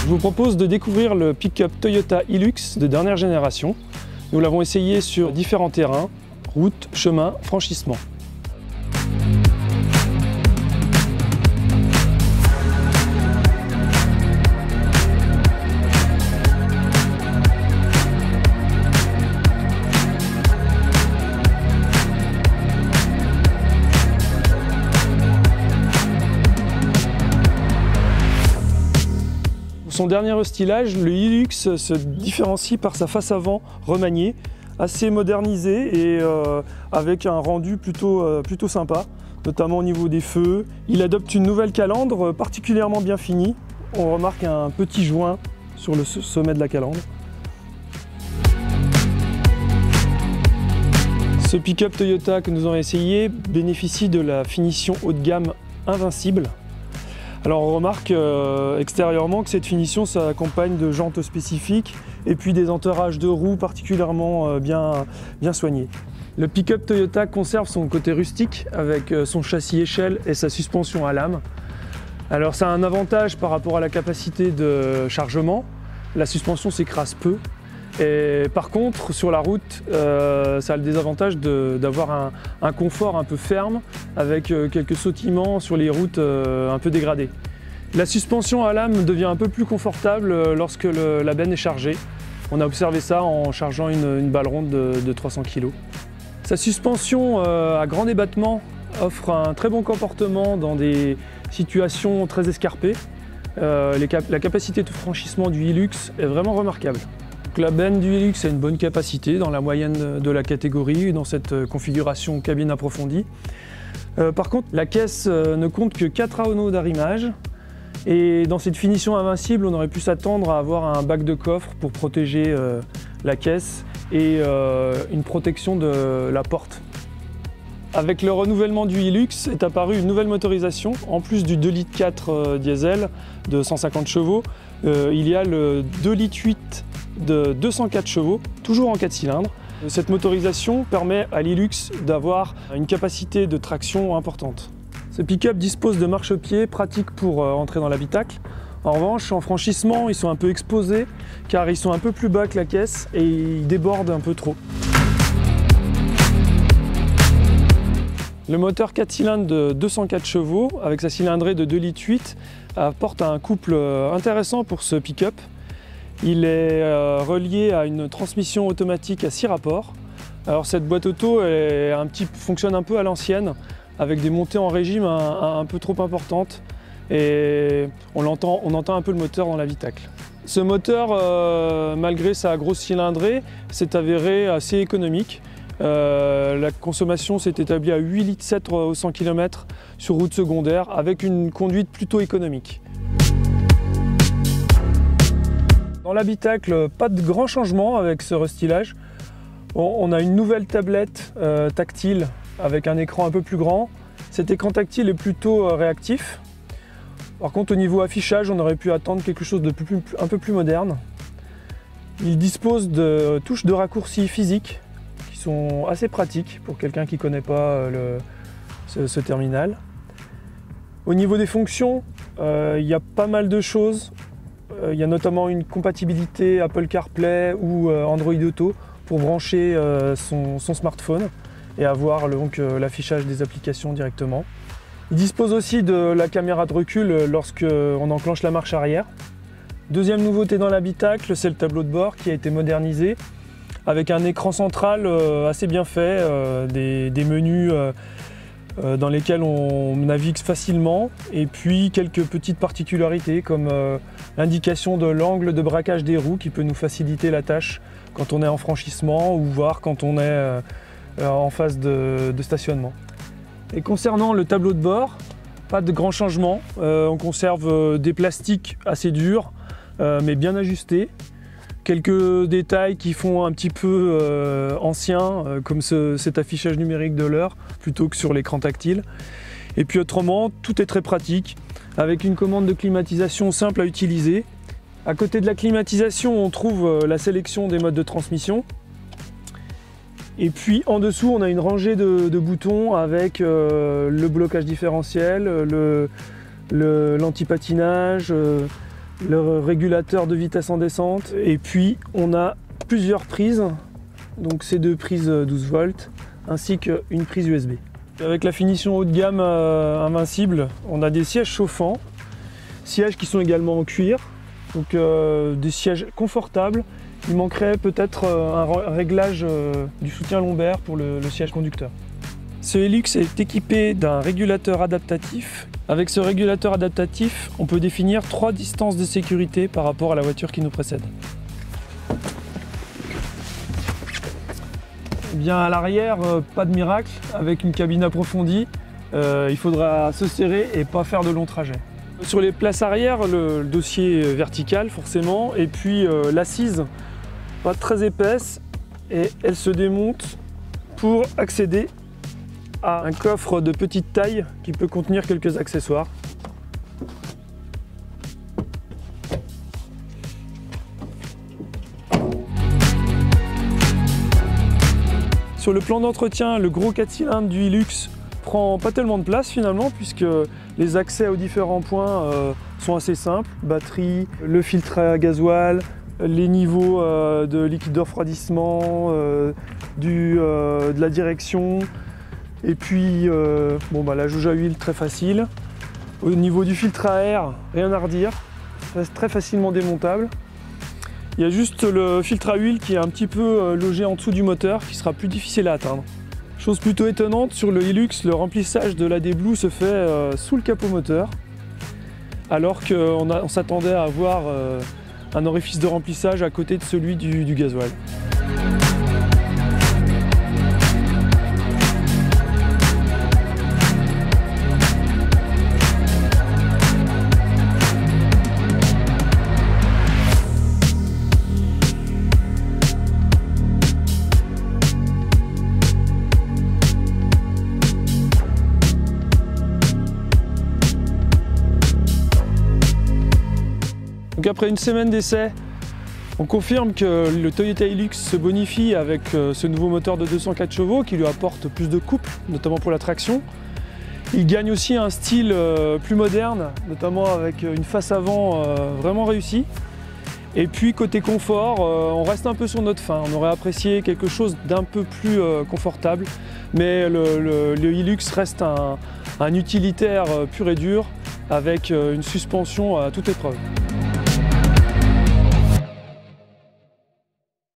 Je vous propose de découvrir le pick-up Toyota Hilux de dernière génération. Nous l'avons essayé sur différents terrains, routes, chemins, franchissements. Son dernier stylage, le Hilux se différencie par sa face avant remaniée, assez modernisée et avec un rendu plutôt sympa, notamment au niveau des feux. Il adopte une nouvelle calandre particulièrement bien finie. On remarque un petit joint sur le sommet de la calandre. Ce pick-up Toyota que nous avons essayé bénéficie de la finition haut de gamme Invincible. Alors on remarque extérieurement que cette finition s'accompagne de jantes spécifiques et puis des enterrages de roues particulièrement bien soignés. Le pick-up Toyota conserve son côté rustique avec son châssis échelle et sa suspension à lame. Alors ça a un avantage par rapport à la capacité de chargement, la suspension s'écrase peu. Et par contre, sur la route, ça a le désavantage d'avoir un confort un peu ferme avec quelques sautillements sur les routes un peu dégradées. La suspension à lame devient un peu plus confortable lorsque la benne est chargée. On a observé ça en chargeant une balle ronde de 300 kg. Sa suspension à grand débattement offre un très bon comportement dans des situations très escarpées. La capacité de franchissement du Hilux est vraiment remarquable. La benne du Hilux a une bonne capacité dans la moyenne de la catégorie, dans cette configuration cabine approfondie. Par contre, la caisse ne compte que 4 anneaux d'arrimage et dans cette finition invincible, on aurait pu s'attendre à avoir un bac de coffre pour protéger la caisse et une protection de la porte. Avec le renouvellement du Hilux est apparue une nouvelle motorisation. En plus du 2,4 litres diesel de 150 chevaux, il y a le 2,8 litres de 204 chevaux, toujours en 4 cylindres. Cette motorisation permet à l'Hilux d'avoir une capacité de traction importante. Ce pick-up dispose de marchepieds pratiques pour entrer dans l'habitacle. En revanche, en franchissement, ils sont un peu exposés car ils sont un peu plus bas que la caisse et ils débordent un peu trop. Le moteur 4 cylindres de 204 chevaux avec sa cylindrée de 2,8 litres apporte un couple intéressant pour ce pick-up. Il est relié à une transmission automatique à 6 rapports. Alors cette boîte auto fonctionne un peu à l'ancienne, avec des montées en régime un peu trop importantes et on entend un peu le moteur dans l'habitacle. Ce moteur, malgré sa grosse cylindrée, s'est avéré assez économique. La consommation s'est établie à 8,7 litres au 100 km sur route secondaire avec une conduite plutôt économique. Dans l'habitacle, pas de grand changement avec ce restylage. On a une nouvelle tablette tactile avec un écran un peu plus grand. Cet écran tactile est plutôt réactif. Par contre, au niveau affichage, on aurait pu attendre quelque chose de un peu plus moderne. Il dispose de touches de raccourci physiques qui sont assez pratiques pour quelqu'un qui ne connaît pas ce terminal. Au niveau des fonctions, il y a pas mal de choses. Il y a notamment une compatibilité Apple CarPlay ou Android Auto pour brancher son smartphone et avoir l'affichage des applications directement. Il dispose aussi de la caméra de recul lorsqu'on enclenche la marche arrière. Deuxième nouveauté dans l'habitacle, c'est le tableau de bord qui a été modernisé avec un écran central assez bien fait, des menus dans lesquels on navigue facilement et puis quelques petites particularités comme l'indication de l'angle de braquage des roues qui peut nous faciliter la tâche quand on est en franchissement ou voire quand on est en phase de stationnement. Et concernant le tableau de bord, pas de grands changements. On conserve des plastiques assez durs mais bien ajustés. Quelques détails qui font un petit peu ancien, comme cet affichage numérique de l'heure, plutôt que sur l'écran tactile. Et puis autrement, tout est très pratique, avec une commande de climatisation simple à utiliser. À côté de la climatisation, on trouve la sélection des modes de transmission. Et puis en dessous, on a une rangée de boutons avec le blocage différentiel, l'anti-patinage, le régulateur de vitesse en descente, et puis on a plusieurs prises, donc ces 2 prises 12 volts, ainsi qu'une prise USB. Avec la finition haut de gamme Invincible, on a des sièges chauffants, sièges qui sont également en cuir, donc des sièges confortables. Il manquerait peut-être un réglage du soutien lombaire pour le siège conducteur. Ce Hilux est équipé d'un régulateur adaptatif. Avec ce régulateur adaptatif, on peut définir 3 distances de sécurité par rapport à la voiture qui nous précède. Eh bien, à l'arrière, pas de miracle. Avec une cabine approfondie, il faudra se serrer et pas faire de longs trajets. Sur les places arrière, le dossier vertical forcément, et puis l'assise, pas très épaisse, et elle se démonte pour accéder à un coffre de petite taille qui peut contenir quelques accessoires. Sur le plan d'entretien, le gros 4 cylindres du Hilux prend pas tellement de place finalement, puisque les accès aux différents points sont assez simples. Batterie, le filtre à gasoil, les niveaux de liquide de refroidissement, de la direction, et puis la jauge à huile très facile. Au niveau du filtre à air, rien à redire, c'est très facilement démontable. Il y a juste le filtre à huile qui est un petit peu logé en dessous du moteur, qui sera plus difficile à atteindre. Chose plutôt étonnante, sur le Hilux, le remplissage de l'AdBlue se fait sous le capot moteur, alors qu'on s'attendait à avoir un orifice de remplissage à côté de celui du gasoil. Donc après une semaine d'essai, on confirme que le Toyota Hilux se bonifie avec ce nouveau moteur de 204 chevaux qui lui apporte plus de couple, notamment pour la traction. Il gagne aussi un style plus moderne, notamment avec une face avant vraiment réussie. Et puis côté confort, on reste un peu sur notre faim. On aurait apprécié quelque chose d'un peu plus confortable, mais le Hilux reste un utilitaire pur et dur avec une suspension à toute épreuve.